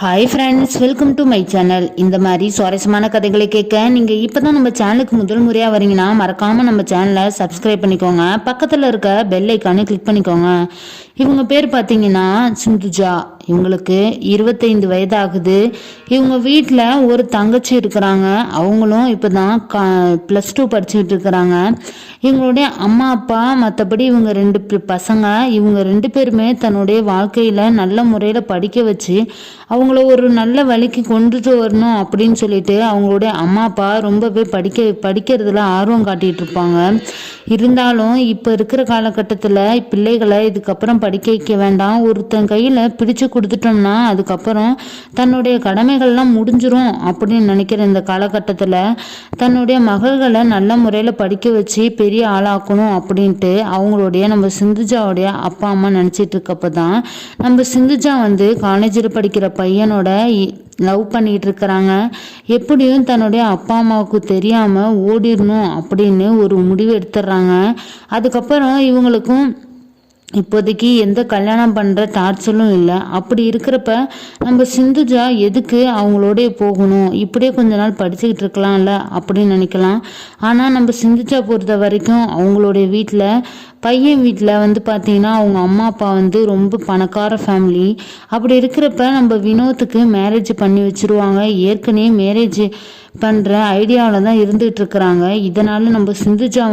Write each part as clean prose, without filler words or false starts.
Hi friends, welcome to my channel. இந்த மாதிரி சுவாரஸ்யமான கதைகளை கேட்க நீங்கள் இப்போ தான் நம்ம சேனலுக்கு முதல் முறையாக வரீங்கன்னா மறக்காமல் நம்ம சேனலை சப்ஸ்கிரைப் பண்ணிக்கோங்க. பக்கத்தில் இருக்க பெல் ஐக்கானை கிளிக் பண்ணிக்கோங்க. இவங்க பேர் பார்த்தீங்கன்னா சிந்துஜா. இவங்களுக்கு 25 வயது ஆகுது. இவங்க வீட்டில் ஒரு தங்கச்சி இருக்கிறாங்க. அவங்களும் இப்போ தான் +2 படிச்சுக்கிட்டு இருக்கிறாங்க. இவங்களுடைய அம்மா அப்பா மற்றபடி இவங்க 2 பசங்க. இவங்க 2 பேருமே தன்னுடைய வாழ்க்கையில் நல்ல முறையில் படிக்க வச்சு அவங்கள ஒரு நல்ல வழிக்கு கொண்டுட்டு வரணும் அப்படின்னு சொல்லிட்டு அவங்களுடைய அம்மா அப்பா ரொம்பவே படிக்கிறதுல ஆர்வம் காட்டிட்டு இருப்பாங்க. இருந்தாலும் இப்போ இருக்கிற காலகட்டத்தில் பிள்ளைகளை இதுக்கப்புறம் படிக்க வைக்க வேண்டாம், ஒருத்தன் கையில் பிடிச்சு கொடுத்துட்டோம்னா அதுக்கப்புறம் தன்னுடைய கடமைகள்லாம் முடிஞ்சிரும் அப்படின்னு நினைக்கிற இந்த காலகட்டத்தில் தன்னுடைய மகள்களை நல்ல முறையில் படிக்க வச்சு பெரிய ஆளாக்கணும் அப்படின்ட்டு அவங்களுடைய நம்ம சிந்துஜாவுடைய அப்பா அம்மா நினச்சிட்டு இருக்கப்போ தான் நம்ம சிந்துஜா காலேஜில் படிக்கிற பையனோட லவ் பண்ணிட்டு இருக்கிறாங்க. எப்படியும் தன்னுடைய அப்பா அம்மாவுக்கு தெரியாமல் ஓடிடணும் அப்படின்னு ஒரு முடிவு எடுத்துடுறாங்க. அதுக்கப்புறம் இவங்களுக்கும் இப்போதைக்கு எந்த கல்யாணம் பண்ணுற டார்ச்சலும் இல்லை. அப்படி இருக்கிறப்ப நம்ம சிந்துஜா எதுக்கு அவங்களோடைய போகணும், இப்படியே கொஞ்ச நாள் படிச்சுக்கிட்டு இருக்கலாம்ல அப்படின்னு நினைக்கலாம். ஆனால் நம்ம சிந்துஜா பொறுத்த வரைக்கும் அவங்களுடைய வீட்டில் பையன் வீட்டில் பார்த்தீங்கன்னா அவங்க அம்மா அப்பா ரொம்ப பணக்கார ஃபேமிலி. அப்படி இருக்கிறப்ப நம்ம வினோத்துக்கு மேரேஜ் பண்ணி வச்சுருவாங்க. ஏற்கனவே மேரேஜ் பண்ணுற ஐடியாவில் தான் இருந்துகிட்டு இருக்கிறாங்க. இதனால் நம்ம சிந்துஜா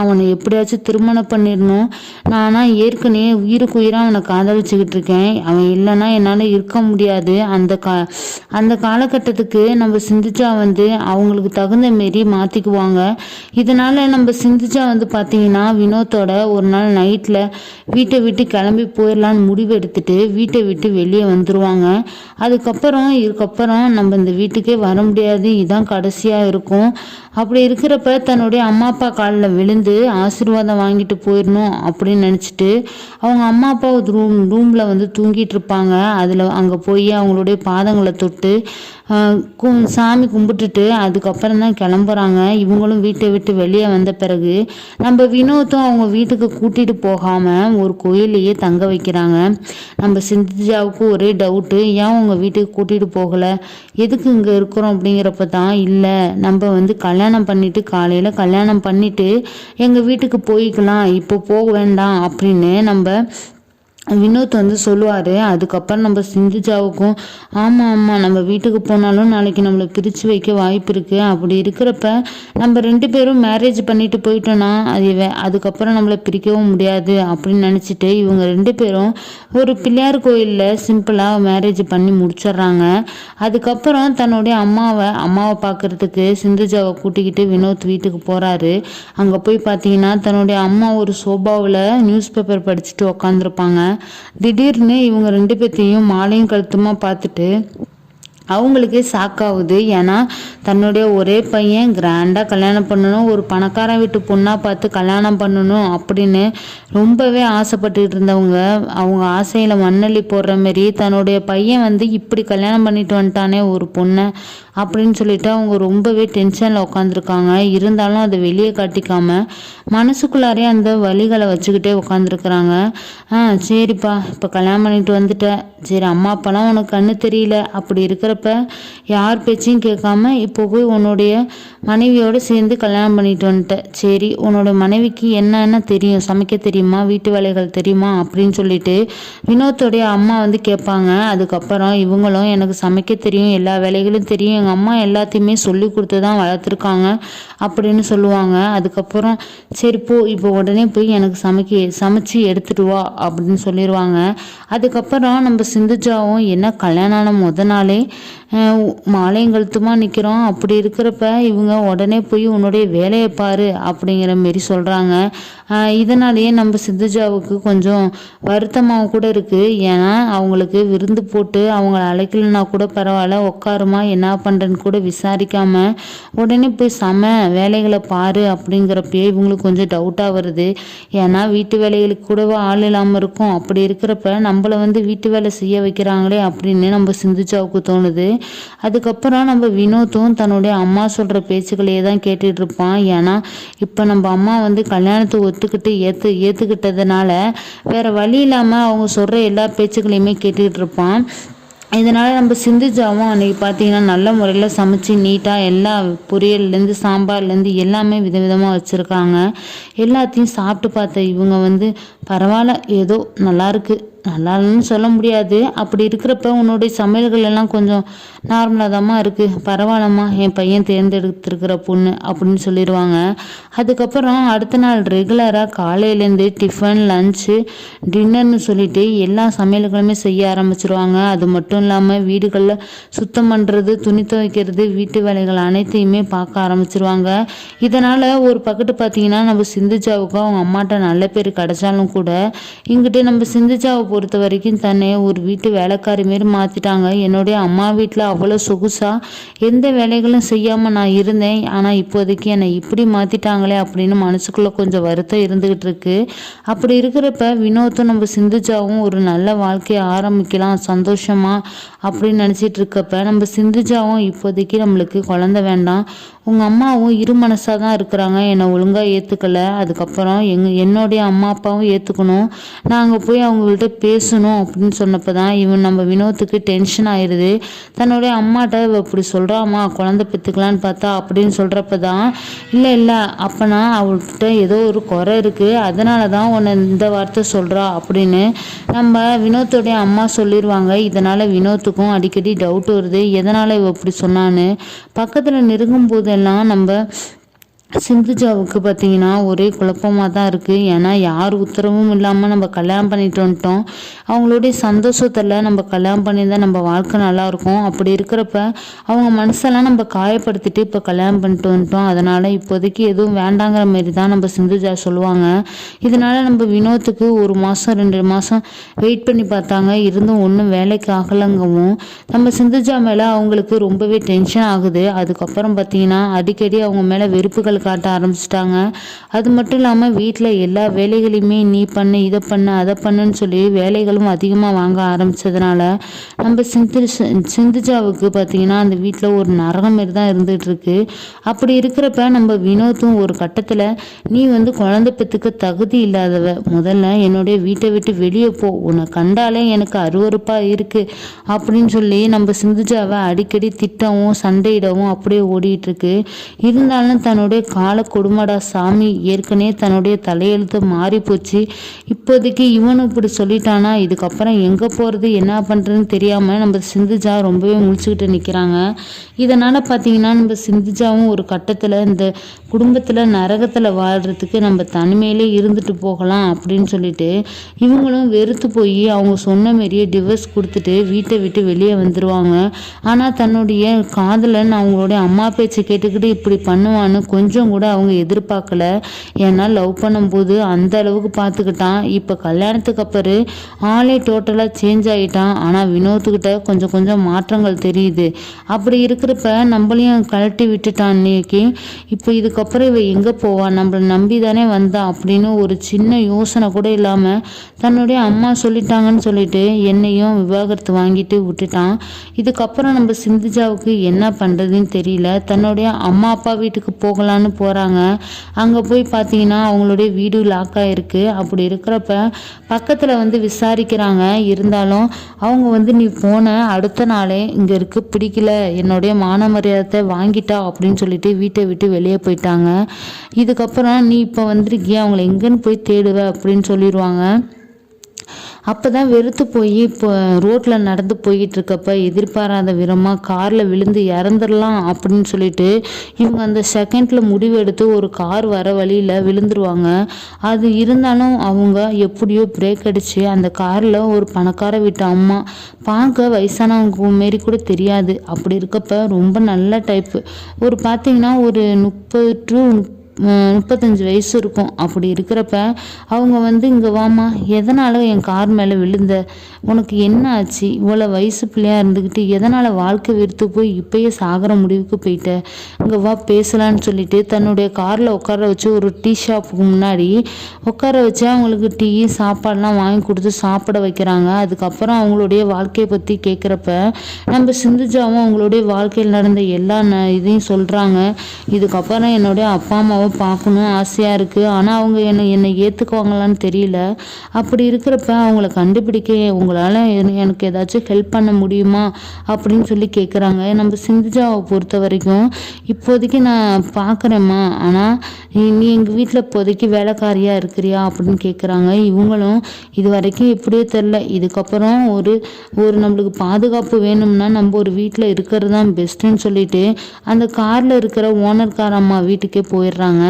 அவனை எப்படியாச்சும் திருமணம் பண்ணிடணும், நானாக ஏற்கனவே உயிருக்கு உயிராக அவனை காதலிச்சுக்கிட்டு இருக்கேன், அவன் இல்லைன்னா என்னால் இருக்க முடியாது. அந்த காலகட்டத்துக்கு நம்ம சிந்துஜா அவங்களுக்கு தகுந்த மாரி மாற்றிக்குவாங்க. இதனால் நம்ம சிந்துஜா பார்த்தீங்கன்னா வினோத்தோட ஒரு நாள் நைட்டில் வீட்டை விட்டு கிளம்பி போயிடலான்னு முடிவு எடுத்துட்டு வீட்டை விட்டு வெளியே வந்துடுவாங்க. இதுக்கப்புறம் நம்ம இந்த வீட்டுக்கே வர முடியாது, இதான் கடைசியாக இருக்கும். அப்படி இருக்கிறப்ப தன்னுடைய அம்மா அப்பா காலில் விழுந்து ஆசீர்வாதம் வாங்கிட்டு போயிடணும் அப்படின்னு நினச்சிட்டு அவங்க அம்மா அப்பா ரூமில் தூங்கிட்டு இருப்பாங்க. அங்கே போய் அவங்களுடைய பாதங்களை தொட்டு சாமி கும்பிட்டுட்டு அதுக்கப்புறம் தான் கிளம்புறாங்க. இவங்களும் வீட்டை விட்டு வெளியே வந்த பிறகு நம்ம வினோத்தும் அவங்க வீட்டுக்கு கூட்டிகிட்டு போகாமல் ஒரு கோயிலையே தங்க வைக்கிறாங்க. நம்ம சிந்துஜாவுக்கு ஒரே டவுட்டு, ஏன் உங்கள் வீட்டுக்கு கூட்டிகிட்டு போகலை, எதுக்கு இங்கே இருக்கிறோம் அப்படிங்கிறப்ப தான், இல்லை நம்ம கல்யாணம் பண்ணிவிட்டு காலையில் கல்யாணம் பண்ணிவிட்டு எங்கள் வீட்டுக்கு போய்க்கலாம், இப்போ போக வேண்டாம் அப்படின்னு நம்ம வினோத் சொல்லுவார். அதுக்கப்புறம் நம்ம சிந்துஜாவுக்கும் ஆமாம் நம்ம வீட்டுக்கு போனாலும் நாளைக்கு நம்மளை பிரித்து வைக்க வாய்ப்பு இருக்குது. அப்படி இருக்கிறப்ப நம்ம 2 பேரும் மேரேஜ் பண்ணிட்டு போயிட்டோன்னா அதுக்கப்புறம் நம்மளை பிரிக்கவும் முடியாது அப்படின்னு நினச்சிட்டு இவங்க 2 பேரும் ஒரு பிள்ளையார் கோயிலில் சிம்பிளாக மேரேஜ் பண்ணி முடிச்சிடுறாங்க. அதுக்கப்புறம் தன்னுடைய அம்மாவை பார்க்குறதுக்கு சிந்துஜாவை கூட்டிக்கிட்டு வினோத் வீட்டுக்கு போகிறாரு. அங்கே போய் பார்த்தீங்கன்னா தன்னுடைய அம்மா ஒரு சோபாவில் நியூஸ் பேப்பர் படிச்சுட்டு உக்காந்துருப்பாங்க. திடீர்னு இவங்க 2 பேர்த்தையும் மாலையும் கழுத்துமா பார்த்துட்டு அவங்களுக்கே ஷாக்காகுது. ஏன்னா தன்னுடைய ஒரே பையன் கிராண்டாக கல்யாணம் பண்ணணும், ஒரு பணக்காரன் வீட்டு பொண்ணாக பார்த்து கல்யாணம் பண்ணணும் அப்படின்னு ரொம்பவே ஆசைப்பட்டுக்கிட்டு இருந்தவங்க அவங்க ஆசையில் மண்ணள்ளி போடுற மாரி தன்னுடைய பையன் இப்படி கல்யாணம் பண்ணிட்டு வந்துட்டானே ஒரு பொண்ணை அப்படின்னு சொல்லிட்டு அவங்க ரொம்பவே டென்ஷனில் உட்காந்துருக்காங்க. இருந்தாலும் அதை வெளியே காட்டிக்காமல் மனசுக்குள்ளாரே அந்த வலிகளை வச்சுக்கிட்டே உட்காந்துருக்குறாங்க. சரிப்பா, இப்போ கல்யாணம் பண்ணிட்டு வந்துட்டேன், சரி அம்மா அப்பாலாம் உனக்கு கண்ணு தெரியல, அப்படி இருக்கிறப்ப யார் பேச்சையும் கேட்காம இப்போ போய் உன்னுடைய மனைவியோடு சேர்ந்து கல்யாணம் பண்ணிட்டு வந்துட்டேன், சரி உன்னோட மனைவிக்கு என்னென்ன தெரியும், சமைக்க தெரியுமா, வீட்டு வேலைகள் தெரியுமா அப்படின்னு சொல்லிட்டு வினோத்தோடைய அம்மா கேட்பாங்க. அதுக்கப்புறம் இவங்களும் எனக்கு சமைக்க தெரியும், எல்லா வேலைகளும் தெரியும், எங்கள் அம்மா எல்லாத்தையுமே சொல்லி கொடுத்து தான் வளர்த்துருக்காங்க அப்படின்னு சொல்லுவாங்க. அதுக்கப்புறம் சரி போ, இப்போ உடனே போய் எனக்கு சமைச்சு எடுத்துட்டு வா அப்படின்னு சொல்லிடுவாங்க. அதுக்கப்புறம் நம்ம சிந்துஜாவும் என்ன கல்யாணம் ஆன முத நாளே மாலையும் கழுத்துமா நிற்கிறோம், அப்படி இருக்கிறப்ப இவங்க உடனே போய் உன்னுடைய வேலையை பாரு அப்படிங்கிற மாரி சொல்கிறாங்க. இதனாலேயே நம்ம சிந்துஜாவுக்கு கொஞ்சம் வருத்தமாக கூட இருக்குது. ஏன்னா அவங்களுக்கு விருந்து போட்டு அவங்கள அழைக்கலன்னா கூட பரவாயில்ல, உட்காருமா என்ன பண்ணுறேன்னு கூட விசாரிக்காமல் உடனே போய் வேலைகளை பாரு அப்படிங்கிறப்பயே இவங்களுக்கு கொஞ்சம் டவுட்டாக வருது. ஏன்னா வீட்டு வேலைகளுக்கு கூடவா ஆள் இல்லாமல் இருக்கும். அப்படி இருக்கிறப்ப நம்மளை வீட்டு வேலை செய்ய வைக்கிறாங்களே அப்படின்னு நம்ம சிந்துஜாவுக்கு தோணுது. அதுக்கப்புறம் நம்ம வினோத்தும் தன்னுடைய அம்மா சொல்கிற பேச்சுக்களையே தான் கேட்டுட்டு இருப்பான். ஏன்னா இப்போ நம்ம அம்மா கல்யாணத்தை ஒத்துக்கிட்டு ஏற்றுக்கிட்டதுனால வேற வழி இல்லாமல் அவங்க சொல்கிற எல்லா பேச்சுக்களையுமே கேட்டுக்கிட்டு இருப்பான். இதனால் நம்ம சிந்துஜாவும் அன்றைக்கி பார்த்தீங்கன்னா நல்ல முறையில் சமைச்சு நீட்டாக எல்லா பொரியல்லேருந்து சாம்பார்லேருந்து எல்லாமே விதவிதமாக வச்சுருக்காங்க. எல்லாத்தையும் சாப்பிட்டு பார்த்த இவங்க வந்து பரவாயில்ல, ஏதோ நல்லாயிருக்கு, நல்லா இல்லைன்னு சொல்ல முடியாது. அப்படி இருக்கிறப்ப உன்னுடைய சமையல்கள் எல்லாம் கொஞ்சம் நார்மலாக தாம்மா இருக்குது, பரவாயில்லம்மா, என் பையன் தேர்ந்தெடுத்திருக்கிற பொண்ணு அப்படின்னு சொல்லிடுவாங்க. அதுக்கப்புறம் அடுத்த நாள் ரெகுலராக காலையிலேருந்து டிஃபன், லஞ்சு, டின்னர்னு சொல்லிட்டு எல்லா சமையல்களுமே செய்ய ஆரம்பிச்சிருவாங்க. அது மட்டும் இல்லாமல் வீடுகளில் சுத்தம் பண்ணுறது, துணி துவைக்கிறது, வீட்டு வேலைகள் அனைத்தையுமே பார்க்க ஆரம்பிச்சிருவாங்க. இதனால் ஒரு பக்கத்து பார்த்தீங்கன்னா நம்ம சிந்துஜாவுக்கும் அவங்க அம்மாட்ட நல்ல பேர் கிடைச்சாலும் கூட இங்கிட்ட நம்ம சிந்துஜாவை பொறுத்த வரைக்கும் தன்னை ஒரு வீட்டு வேலைக்காரி மாரி மாற்றிட்டாங்க. என்னுடைய அம்மா வீட்டில் அவ்வளோ சொகுசாக எந்த வேலைகளும் செய்யாமல் நான் இருந்தேன், ஆனால் இப்போதைக்கு என்னை இப்படி மாற்றிட்டாங்களே அப்படின்னு மனசுக்குள்ளே கொஞ்சம் வருத்தம் இருந்துக்கிட்டு இருக்கு. அப்படி இருக்கிறப்ப வினோத்தும் நம்ம சிந்துஜாவும் ஒரு நல்ல வாழ்க்கையை ஆரம்பிக்கலாம் சந்தோஷமாக அப்படின்னு நினச்சிட்டு இருக்கப்ப நம்ம சிந்துஜாவும் இப்போதைக்கு நம்மளுக்கு குழந்தை வேண்டாம், உங்கள் அம்மாவும் இரு மனசாக தான் இருக்கிறாங்க, என்னை ஒழுங்காக ஏற்றுக்கலை, அதுக்கப்புறம் என்னுடைய அம்மா அப்பாவும் ஏற்றுக்கணும், நாங்கள் போய் அவங்கள்ட்ட பேசணும் அப்படின்னு சொன்னப்போ தான் இவன் நம்ம வினோத்துக்கு டென்ஷன் ஆயிடுது. தன்னுடைய அம்மாட்ட இப்படி சொல்கிறாமா குழந்தை பெற்றுக்கலான்னு பார்த்தா அப்படின்னு சொல்கிறப்ப தான் இல்லை அப்போனா அவள்கிட்ட ஏதோ ஒரு குறை இருக்குது, அதனால தான் உன்னை இந்த வார்த்தை சொல்கிறா அப்படின்னு நம்ம வினோத்துடைய அம்மா சொல்லிடுவாங்க. இதனால் வினோத்துக்கும் அடிக்கடி டவுட் வருது, எதனால் இவ இப்படி சொன்னான்னு. பக்கத்தில் நெருங்கும் போதெல்லாம் நம்ம சிந்துஜாவுக்கு பார்த்தீங்கன்னா ஒரே குழப்பமாக தான் இருக்குது. ஏன்னா யார் உத்தரவும் இல்லாமல் நம்ம கல்யாணம் பண்ணிட்டு வந்துட்டோம், அவங்களுடைய சந்தோஷத்தில் நம்ம கல்யாணம் பண்ணியிருந்தால் நம்ம வாழ்க்கை நல்லாயிருக்கும். அப்படி இருக்கிறப்ப அவங்க மனசெல்லாம் நம்ம காயப்படுத்திட்டு இப்போ கல்யாணம் பண்ணிட்டு வந்துட்டோம், அதனால் இப்போதைக்கு எதுவும் வேண்டாங்கிற மாரி தான் நம்ம சிந்துஜா சொல்லுவாங்க. இதனால் நம்ம வினோத்துக்கு 1 மாதம் 2 மாதம் வெயிட் பண்ணி பார்த்தாங்க, இருந்தும் ஒன்றும் வேலைக்கு ஆகலைங்கவும் நம்ம சிந்துஜா மேலே அவங்களுக்கு ரொம்பவே டென்ஷன் ஆகுது. அதுக்கப்புறம் பார்த்தீங்கன்னா அடிக்கடி அவங்க மேலே வெறுப்புகள் காட்ட ஆரம்பிச்சிட்டாங்க. அது மட்டும் இல்லாமல் வீட்டில் எல்லா வேலைகளையுமே நீ பண்ணு, இதை பண்ணு, அதை பண்ணுன்னு சொல்லி வேலைகளும் அதிகமாக வாங்க ஆரம்பித்ததுனால நம்ம சிந்துஜாவுக்கு பார்த்தீங்கன்னா அந்த வீட்டில் ஒரு நரகம் மாரி தான் இருந்துகிட்டு இருக்கு. அப்படி இருக்கிறப்ப நம்ம வினோத்தும் ஒரு கட்டத்தில் நீ வந்து குழந்தை பெற்றுக்க தகுதி இல்லாதவ, முதல்ல என்னுடைய வீட்டை விட்டு வெளியே போ, உன்னை கண்டாலே எனக்கு அருவருப்பாக இருக்குது அப்படின்னு சொல்லி நம்ம சிந்துஜாவை அடிக்கடி திட்டவும் சண்டையிடவும் அப்படியே ஓடிட்டு இருக்கு. இருந்தாலும் தன்னுடைய கால கொடுமடா சாமி, ஏற்கனவே தன்னுடைய தலையெழுத்து மாறி போச்சு, இப்போதைக்கு இவனும் இப்படி சொல்லிட்டானா, இதுக்கப்புறம் எங்கே போகிறது என்ன பண்ணுறதுன்னு தெரியாமல் நம்ம சிந்துஜா ரொம்பவே முழிச்சுக்கிட்டு நிற்கிறாங்க. இதனால் பார்த்தீங்கன்னா நம்ம சிந்துஜாவும் ஒரு கட்டத்தில் இந்த குடும்பத்தில் நரகத்தில் வாழ்கிறதுக்கு நம்ம தனிமையிலே இருந்துட்டு போகலாம் அப்படின்னு சொல்லிட்டு இவங்களும் வெறுத்து போய் அவங்க சொன்ன மாரியே டிவோர்ஸ் கொடுத்துட்டு வீட்டை விட்டு வெளியே வந்துடுவாங்க. ஆனால் தன்னுடைய காதலன் அவங்களுடைய அம்மா பேச்சு கேட்டுக்கிட்டு இப்படி பண்ணுவான்னு கொஞ்சம் கூட அவங்க எதிர்பார்க்கல. ஏன்னா லவ் பண்ணும்போது அந்த அளவுக்கு பார்த்துக்கிட்டான், இப்போ கல்யாணத்துக்கு அப்புறம் ஆளே டோட்டலாக சேஞ்ச் ஆகிட்டான். ஆனால் வினோத்துக்கிட்ட கொஞ்சம் கொஞ்சம் மாற்றங்கள் தெரியுது. அப்படி இருக்கிறப்ப நம்மளையும் கழட்டி விட்டுட்டான் இன்னைக்கு, இப்போ இதுக்கப்புறம் இவ எங்கே போவா, நம்மளை நம்பி தானே வந்தா அப்படின்னு ஒரு சின்ன யோசனை கூட இல்லாமல் தன்னுடைய அம்மா சொல்லிட்டாங்கன்னு சொல்லிட்டு என்னையும் விவாகரத்து வாங்கிட்டு விட்டுட்டான். இதுக்கப்புறம் நம்ம சிந்துஜாவுக்கு என்ன பண்ணுறதுன்னு தெரியல. தன்னுடைய அம்மா அப்பா வீட்டுக்கு போகலான்னு போகிறாங்க. அங்கே போய் பார்த்தீங்கன்னா அவங்களுடைய வீடு லாக் ஆகிருக்கு. அப்படி இருக்கிறப்ப பக்கத்தில் வந்து விசாரிக்கிறாங்க. இருந்தாலும் அவங்க வந்து நீ போன அடுத்த நாளே இங்கே இருக்கு பிடிக்கல, என்னுடைய மான மரியாதை வாங்கிட்டா அப்படின்னு சொல்லிட்டு வீட்டை விட்டு வெளியே போயிட்டாங்க. இதுக்கப்புறம் நீ இப்போ வந்திருக்கிய அவங்கள எங்கன்னு போய் தேடுவ அப்படின்னு சொல்லிடுவாங்க. அப்போ தான் வெறுத்து போய் இப்போ ரோட்டில் நடந்து போய்கிட்டு இருக்கப்ப எதிர்பாராத விதமாக காரில் விழுந்து இறந்துடலாம் அப்படின்னு சொல்லிட்டு இவங்க அந்த செகண்டில் முடிவு எடுத்து ஒரு கார் வர வழியில் விழுந்துருவாங்க. அது இருந்தாலும் அவங்க எப்படியோ பிரேக் அடித்து அந்த காரில் ஒரு பணக்கார வீட்டு அம்மா, பார்க்க வயசானவங்க மாரி கூட தெரியாது, அப்படி இருக்கப்ப ரொம்ப நல்ல டைப்பு, ஒரு பார்த்தீங்கன்னா ஒரு 30 to 35 வயசு இருக்கும். அப்படி இருக்கிறப்ப அவங்க வந்து இங்கே வாமா, எதனால் என் கார் மேலே விழுந்த, உனக்கு என்ன ஆச்சு, இவ்வளோ வயசு பிள்ளையாக இருந்துக்கிட்டு எதனால் வாழ்க்கை வெறுத்து போய் இப்பயே சாகிற முடிவுக்கு போயிட்ட, இங்கே வா பேசலான்னு சொல்லிட்டு தன்னுடைய காரில் உட்கார வச்சு ஒரு டீ ஷாப்புக்கு முன்னாடி உட்கார வச்சு அவங்களுக்கு டீ சாப்பாடெலாம் வாங்கி கொடுத்து சாப்பிட வைக்கிறாங்க. அதுக்கப்புறம் அவங்களுடைய வாழ்க்கையை பற்றி கேட்குறப்ப நம்ம சிந்துஜாவும் அவங்களுடைய வாழ்க்கையில் நடந்த எல்லா இதையும் சொல்கிறாங்க. இதுக்கப்புறம் என்னுடைய அப்பா அம்மாவை பார்க்கணும் ஆசையாக இருக்குது. ஆனால் அவங்க என்னை ஏற்றுக்குவாங்களான்னு தெரியல. அப்படி இருக்கிறப்ப அவங்கள கண்டுபிடிக்க உங்களால் எனக்கு ஏதாச்சும் ஹெல்ப் பண்ண முடியுமா அப்படின்னு சொல்லி கேட்குறாங்க. நம்ம சிந்துஜாவை பொறுத்த வரைக்கும் இப்போதைக்கு நான் பார்க்குறேம்மா, ஆனால் நீ எங்கள் வீட்டில் இப்போதைக்கு வேலைக்காரியாக இருக்கிறியா அப்படின்னு கேட்குறாங்க. இவங்களும் இது வரைக்கும் எப்படியோ தெரில, இதுக்கப்புறம் ஒரு நம்மளுக்கு பாதுகாப்பு வேணும்னா நம்ம ஒரு வீட்டில் இருக்கிறது தான் பெஸ்ட்டுன்னு சொல்லிட்டு அந்த காரில் இருக்கிற ஓனர் கார் அம்மா வீட்டுக்கே போயிடுறாங்க.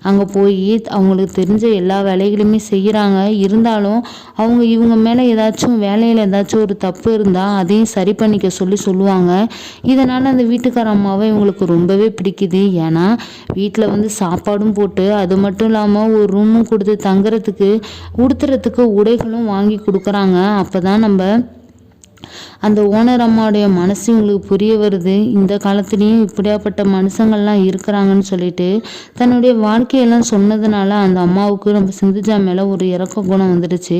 அங்கே போய் அவங்களுக்கு தெரிஞ்ச எல்லா வேலைகளுமே செய்கிறாங்க. இருந்தாலும் இவங்க மேலே ஏதாச்சும் வேலையில் ஏதாச்சும் ஒரு தப்பு இருந்தால் அதையும் சரி பண்ணிக்க சொல்லுவாங்க. இதனால் அந்த வீட்டுக்கார அம்மாவை இவங்களுக்கு ரொம்பவே பிடிக்குது. ஏன்னா வீட்டில் வந்து சாப்பாடும் போட்டு அது மட்டும் இல்லாமல் ஒரு ரூமும் கொடுத்து தங்குறதுக்கு உடுத்துறதுக்கு உடைகளும் வாங்கி கொடுக்குறாங்க. அப்போ தான் நம்ம அந்த ஓனர் அம்மாவுடைய மனசு இவங்களுக்கு புரிய வருது. இந்த காலத்துலேயும் இப்படியாப்பட்ட மனுஷங்கள்லாம் இருக்கிறாங்கன்னு சொல்லிட்டு தன்னுடைய வாழ்க்கையெல்லாம் சொன்னதுனால அந்த அம்மாவுக்கு நம்ம சிந்துஜா மேலே ஒரு இறக்க குணம் வந்துடுச்சு.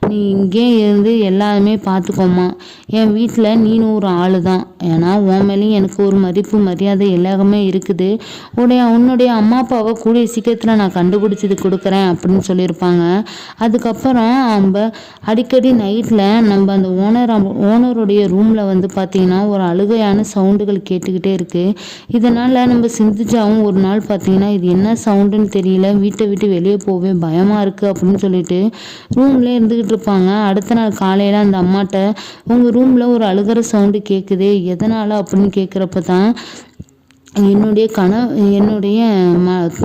நீ இங்கே இருந்து எல்லாருமே பார்த்துக்கோமா, என் வீட்டில் நீனும் ஒரு ஆள் தான், ஏன்னா உன் மேலேயும் எனக்கு ஒரு மதிப்பு மரியாதை எல்லாமே இருக்குது. உன்னுடைய அம்மா அப்பாவை கூடிய சீக்கிரத்தில் நான் கண்டுபிடிச்சது கொடுக்குறேன் அப்படின்னு சொல்லியிருப்பாங்க. அதுக்கப்புறம் நம்ம அடிக்கடி நைட்டில் நம்ம அந்த ஓனருடைய ரூமில் வந்து பார்த்திங்கன்னா ஒரு அழுகையான சவுண்டுகள் கேட்டுக்கிட்டே இருக்குது. இதனால் நம்ம சிந்துஜாவும் ஒரு நாள் பார்த்திங்கன்னா இது என்ன சவுண்டுன்னு தெரியல, வீட்டை விட்டு வெளியே போவே பயமாக இருக்குது அப்படின்னு சொல்லிட்டு ரூம்லேயே இருந்துக்கிட்டு இருப்பாங்க. அடுத்த நாள் காலையில் அந்த அம்மாட்ட உங்கள் ரூமில் ஒரு அழுகிற சவுண்டு கேட்குது, எதனால் அப்படின்னு கேட்குறப்ப தான் என்னுடைய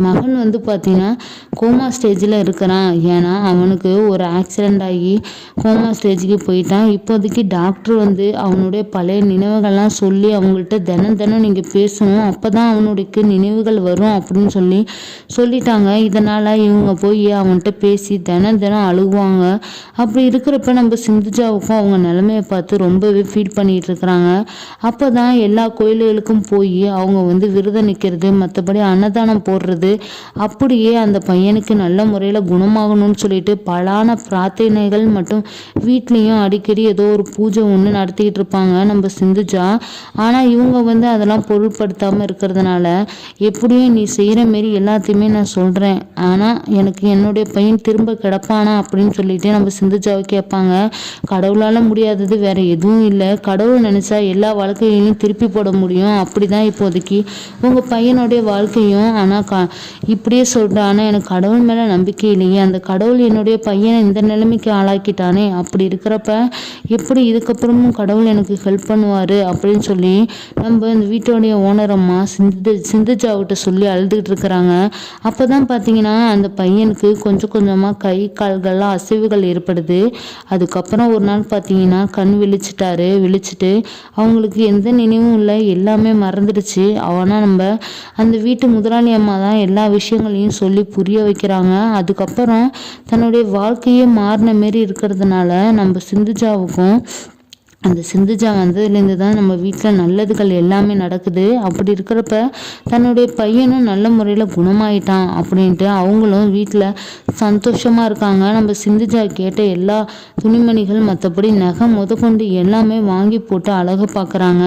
மகன் வந்து பார்த்தீங்கன்னா கோமா ஸ்டேஜில் இருக்கிறான். ஏன்னா அவனுக்கு ஒரு ஆக்சிடெண்ட் ஆகி கோமா ஸ்டேஜுக்கு போயிட்டான். இப்போதைக்கு டாக்டர் வந்து அவனுடைய பழைய நினைவுகள்லாம் சொல்லி அவங்கள்ட்ட தினம் நீங்கள் பேசணும், அப்போ தான் அவனுடைய நினைவுகள் வரும் அப்படின்னு சொல்லிட்டாங்க. இதனால் இவங்க போய் அவன்கிட்ட பேசி தினம் அழுகுவாங்க. அப்படி இருக்கிறப்ப நம்ம சிந்துஜாவுக்கும் அவங்க நிலைமையை பார்த்து ரொம்பவே ஃபீல் பண்ணிகிட்டு இருக்கிறாங்க. அப்போ தான் எல்லா கோயில்களுக்கும் போய் அவங்க வந்து விரதம் நிற்கிறது, மற்றபடி அன்னதானம் போடுறது, அப்படியே அந்த பையனுக்கு நல்ல முறையில் குணமாகணும்னு சொல்லிட்டு பலான பிரார்த்தனைகள் மட்டும் வீட்லேயும் அடிக்கடி ஏதோ ஒரு பூஜை ஒன்று நடத்திக்கிட்டு இருப்பாங்க நம்ம சிந்துஜா. ஆனால் இவங்க வந்து அதெல்லாம் பொருட்படுத்தாமல் இருக்கிறதுனால எப்படியும் நீ செய்கிற மாரி எல்லாத்தையுமே நான் சொல்கிறேன், ஆனால் எனக்கு என்னுடைய பையன் திரும்ப கிடப்பானா அப்படின்னு சொல்லிட்டு நம்ம சிந்துஜாவை கேட்பாங்க. கடவுளால் முடியாதது வேற எதுவும் இல்லை, கடவுள் நினச்சா எல்லா வாழ்க்கையிலையும் திருப்பி போட முடியும், அப்படி தான் இப்போதைக்கு உங்கள் பையனுடைய வாழ்க்கையும். ஆனால் இப்படியே சொல்கிறேன், ஆனால் எனக்கு கடவுள் மேலே நம்பிக்கை இல்லையே, அந்த கடவுள் என்னுடைய பையனை இந்த நிலைமைக்கு ஆளாக்கிட்டானே, அப்படி இருக்கிறப்ப எப்படி இதுக்கப்புறமும் கடவுள் எனக்கு ஹெல்ப் பண்ணுவார் அப்படின்னு சொல்லி நம்ம இந்த வீட்டோடைய ஓனர் அம்மா சிந்துஜாவிட்ட சொல்லி அழுதுகிட்டு இருக்கிறாங்க. அப்போ தான் பார்த்தீங்கன்னா அந்த பையனுக்கு கொஞ்சம் கொஞ்சமாக கை கால்கள்லாம் அசைவுகள் ஏற்படுது. அதுக்கப்புறம் ஒரு நாள் பார்த்தீங்கன்னா கண் விழிச்சிட்டு அவங்களுக்கு எந்த நினைவும் இல்லை, எல்லாமே மறந்துடுச்சு. ஆனால் நம்ம அந்த வீட்டு முதலாளி அம்மா தான் எல்லா விஷயங்களையும் சொல்லி புரிய வைக்கிறாங்க. அதுக்கப்புறம் தன்னுடைய வாழ்க்கையே மாறின மாரி இருக்கிறதுனால நம்ம சிந்துஜாவுக்கும் அந்த சிந்துஜா வந்ததுலேருந்து தான் நம்ம வீட்டில் நல்லதுகள் எல்லாமே நடக்குது. அப்படி இருக்கிறப்ப தன்னுடைய பையனும் நல்ல முறையில் குணமாயிட்டான் அப்படின்ட்டு அவங்களும் வீட்டில் சந்தோஷமாக இருக்காங்க. நம்ம சிந்துஜா கேட்ட எல்லா துணிமணிகள் மற்றபடி நகை முதற்கொண்டு எல்லாமே வாங்கி போட்டு அழகு பார்க்குறாங்க.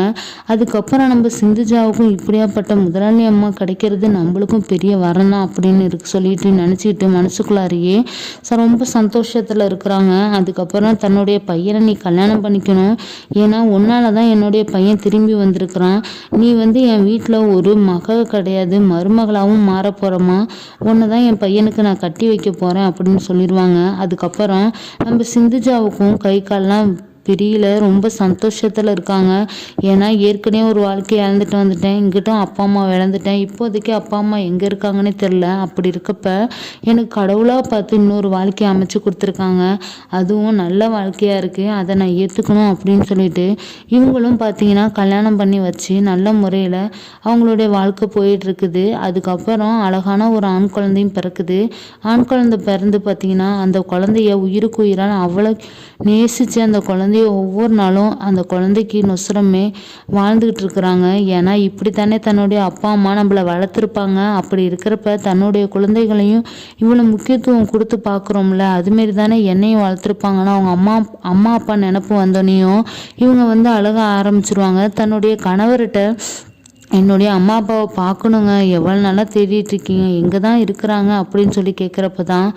அதுக்கப்புறம் நம்ம சிந்துஜாவுக்கும் இப்படியாப்பட்ட முதலாளி அம்மா கிடைக்கிறது நம்மளுக்கும் பெரிய வரம் தான் அப்படின்னு சொல்லிட்டு நினச்சிக்கிட்டு மனசுக்குள்ளாரையே ரொம்ப சந்தோஷத்தில் இருக்கிறாங்க. அதுக்கப்புறம் தன்னுடைய பையனை நீ கல்யாணம் பண்ணிக்கணும், ஏன்னா உன்னால தான் என்னுடைய பையன் திரும்பி வந்திருக்கிறான், நீ வந்து என் வீட்டில் ஒரு மக கிடையாது மருமகளாகவும் மாற போகிறோமா, உன்னை தான் என் பையனுக்கு நான் கட்டி வைக்க போகிறேன் அப்படின்னு சொல்லிடுவாங்க. அதுக்கப்புறம் நம்ம சிந்துஜாவுக்கும் கை கால்லாம் பிரியல, ரொம்ப சந்தோஷத்தில் இருக்காங்க. ஏன்னா ஏற்கனவே ஒரு வாழ்க்கையை இழந்துட்டு வந்துட்டேன், இங்கிட்டும் அப்பா அம்மா இழந்துட்டேன், இப்போதைக்கு அப்பா அம்மா எங்கே இருக்காங்கன்னே தெரில. அப்படி இருக்கப்ப எனக்கு கடவுளாக பார்த்து இன்னொரு வாழ்க்கையை அமைச்சு கொடுத்துருக்காங்க, அதுவும் நல்ல வாழ்க்கையாக இருக்குது, அதை நான் ஏற்றுக்கணும் அப்படின்னு சொல்லிட்டு இவங்களும் பார்த்தீங்கன்னா கல்யாணம் பண்ணி வச்சு நல்ல முறையில் அவங்களுடைய வாழ்க்கை போயிட்டுருக்குது. அதுக்கப்புறம் அழகான ஒரு ஆண் குழந்தையும் பிறக்குது. ஆண் குழந்தை பிறந்து பார்த்தீங்கன்னா அந்த குழந்தைய உயிருக்கு உயிரால் அவ்வளோ நேசித்து அந்த குழந்தைய ஒவ்வொரு நாளும் அந்த குழந்தைக்கு நொசுரமே வாழ்ந்துக்கிட்டு இருக்கிறாங்க. ஏன்னா இப்படித்தானே தன்னுடைய அப்பா அம்மா நம்மளை வளர்த்துருப்பாங்க. அப்படி இருக்கிறப்ப தன்னுடைய குழந்தைகளையும் இவ்வளோ முக்கியத்துவம் கொடுத்து பார்க்குறோம்ல, அதுமாரி தானே என்னையும் வளர்த்துருப்பாங்கன்னா அவங்க அம்மா அப்பா நினப்பு வந்தோடனையும் இவங்க வந்து அழக ஆரம்பிச்சிருவாங்க. தன்னுடைய கணவர்கிட்ட என்னுடைய அம்மா அப்பாவை பார்க்கணுங்க, எவ்வளோ நாளா தேடிட்டு இருக்கீங்க, எங்கே தான் இருக்கிறாங்க அப்படின்னு சொல்லி கேட்குறப்ப தான்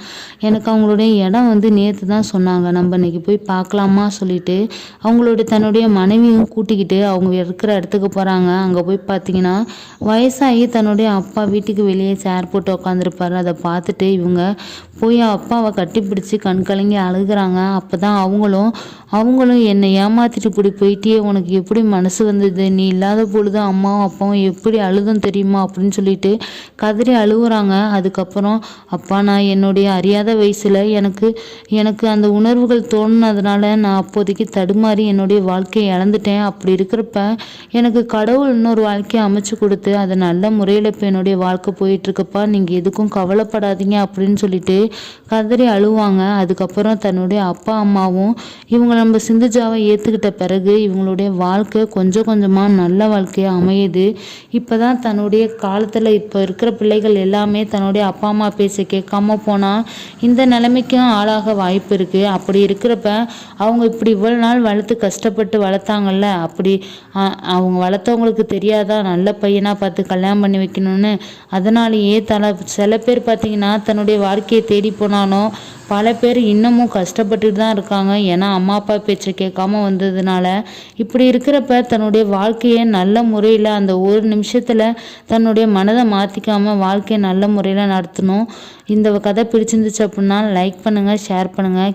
எனக்கு அவங்களுடைய இடம் வந்து நேற்று தான் சொன்னாங்க. நம்ம இன்னைக்கு போய் பார்க்கலாமா சொல்லிட்டு அவங்களுடைய தன்னுடைய மனைவியும் கூட்டிக்கிட்டு அவங்க இருக்கிற இடத்துக்கு போகிறாங்க. அங்கே போய் பார்த்தீங்கன்னா வயசாகி தன்னுடைய அப்பா வீட்டுக்கு வெளியே சேர் போட்டு உட்காந்துருப்பாரு. அதை பார்த்துட்டு இவங்க போய் அப்பாவை கட்டிப்பிடிச்சு கண் கலங்கி அழுகுறாங்க. அப்போ தான் அவங்களும் என்னை ஏமாத்திட்டு இப்படி போயிட்டியே, உனக்கு எப்படி மனசு வந்தது, நீ இல்லாத பொழுது அம்மாவும் அப்பாவும் எப்படி அழுதும் தெரியுமா அப்படின்னு சொல்லிட்டு கதறி அழுகுறாங்க. அதுக்கப்புறம் அப்பா, நான் என்னுடைய அறியாத வயசுல எனக்கு அந்த உணர்வுகள் தோணுனதுனால நான் அப்போதைக்கு தடுமாறி என்னுடைய வாழ்க்கையை இழந்துட்டேன். அப்படி இருக்கிறப்ப எனக்கு கடவுள் இன்னொரு வாழ்க்கையை அமைச்சு கொடுத்து அதை நல்ல முறையில் இப்போ என்னுடைய வாழ்க்கை போயிட்டுருக்குப்பா, நீங்கள் எதுக்கும் கவலைப்படாதீங்க அப்படின்னு சொல்லிட்டு கதறி அழுவாங்க. அதுக்கப்புறம் தன்னுடைய அப்பா அம்மாவும் இவங்க நம்ம சிந்துஜாவை ஏற்றுக்கிட்ட பிறகு இவங்களுடைய வாழ்க்கை கொஞ்சம் கொஞ்சமாக நல்ல வாழ்க்கையாக அமையுது. இப்போ தான் தன்னுடைய காலத்தில் இப்போ இருக்கிற பிள்ளைகள் எல்லாமே தன்னுடைய அப்பா அம்மா பேச்சை கேட்காம போனால் இந்த நிலைமைக்கும் ஆளாக வாய்ப்பு இருக்குது. அப்படி இருக்கிறப்ப அவங்க இப்படி இவ்வளோ நாள் வளர்த்து கஷ்டப்பட்டு வளர்த்தாங்கல்ல, அப்படி அவங்க வளர்த்தவங்களுக்கு தெரியாதா நல்ல பையனாக பார்த்து கல்யாணம் பண்ணி வைக்கணும்னு. அதனாலேயே சில பேர் பார்த்திங்கன்னா தன்னுடைய வாழ்க்கையை தேடி போனாலும் பல பேர் இன்னமும் கஷ்டப்பட்டுட்டு தான் இருக்காங்க. ஏன்னா அம்மா அப்பா பேச்சை கேட்காம வந்ததுனால. இப்படி இருக்கிறப்ப தன்னுடைய வாழ்க்கையை நல்ல முறையில் அந்த ஒரு நிமிஷத்தில் தன்னுடைய மனதை மாற்றிக்காம வாழ்க்கையை நல்ல முறையில் நடத்தணும். இந்த கதை பிடிச்சிருந்துச்சு அப்படின்னா லைக் பண்ணுங்கள், ஷேர் பண்ணுங்கள்.